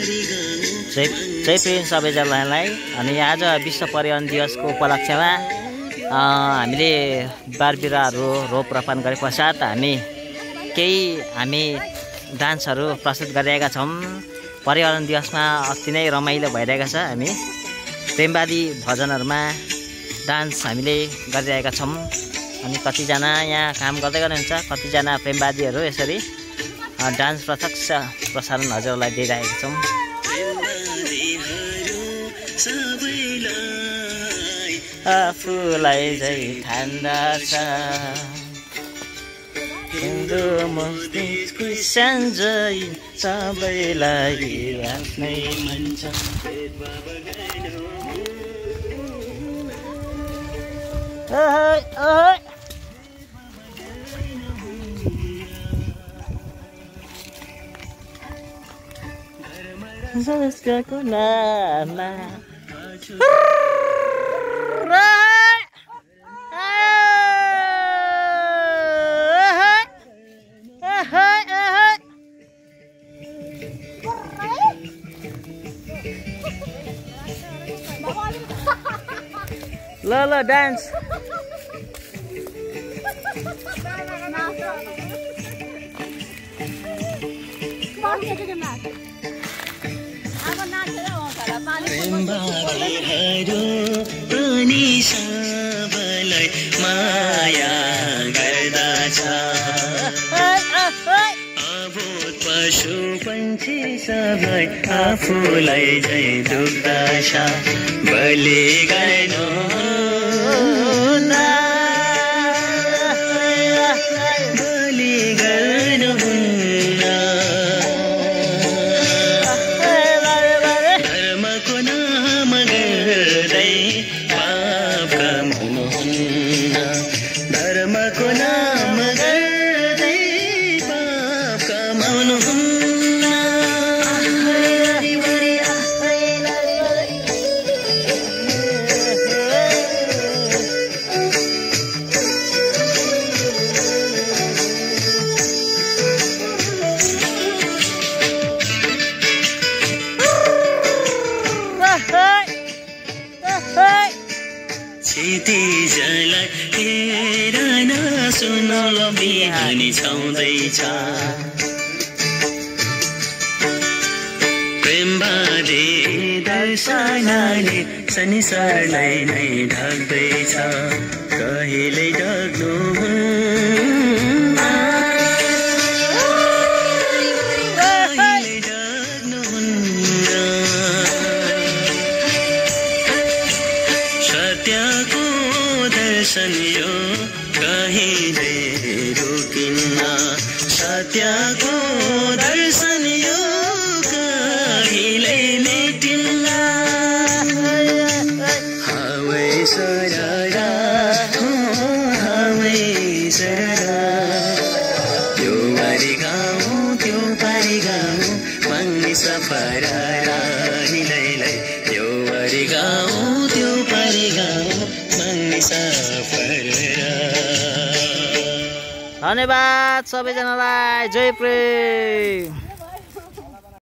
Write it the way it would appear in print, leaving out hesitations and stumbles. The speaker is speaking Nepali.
जय प्रेम सबैजनालाई। अनि आज विश्व पर्यावरण दिवसको उपलक्ष्यमा हामीले बार बिरुवाहरू रोपरापन गरे पश्चात हामी डान्सहरू प्रस्तुत गरिरहेका छौँ। पर्यावरण दिवसमा अति नै रमाइलो भइरहेको छ। हामी प्रेमवादी भजनहरूमा डान्स हामीले गरिरहेका छौँ। अनि कतिजना यहाँ काम गर्दै गर्नुहुन्छ, कतिजना प्रेमवादीहरू यसरी डान्स प्रत्यक्ष प्रसारण हजुरलाई दिइरहेका छौँ। आफूलाई झै ठान्डा छ हिन्दू मुस्लिम क्रिस्चियन झै सबैलाई आफ्नै मन छ। जसको नाममा ल डान्स सबलाई माया गर्दछ। अबोध पशु पन्छी सबलाई आफूलाई झै दुख्दछ। बलि गर्नु बलि गर्नुहुन्न। धर्मको नाम गर्दै पाप कमाउनुहुन्न। धर्मको नाम गर्दै पाप कमाउनुहुन्न। क्षितिजलाई हेर नसुन बिहानी छाउँदैछ। प्रेमवादी दर्शनले संसारलाई नै ढक्दैछ। कहिले ढक्नु सत्यको दर्शन यो कहिले रोकिन्न। सत्यको दर्शन यो कहिले मेटिन्न। हावै सररा हावै सररा त्यो बारी गाउँ त्यो पारी गाउँ माग्ने सफर रानीलाई। त्यो बारी गाउँ त्यो पारी गाउँ माग्ने सफर। धन्यवाद सबैजनालाई। जय प्रेम।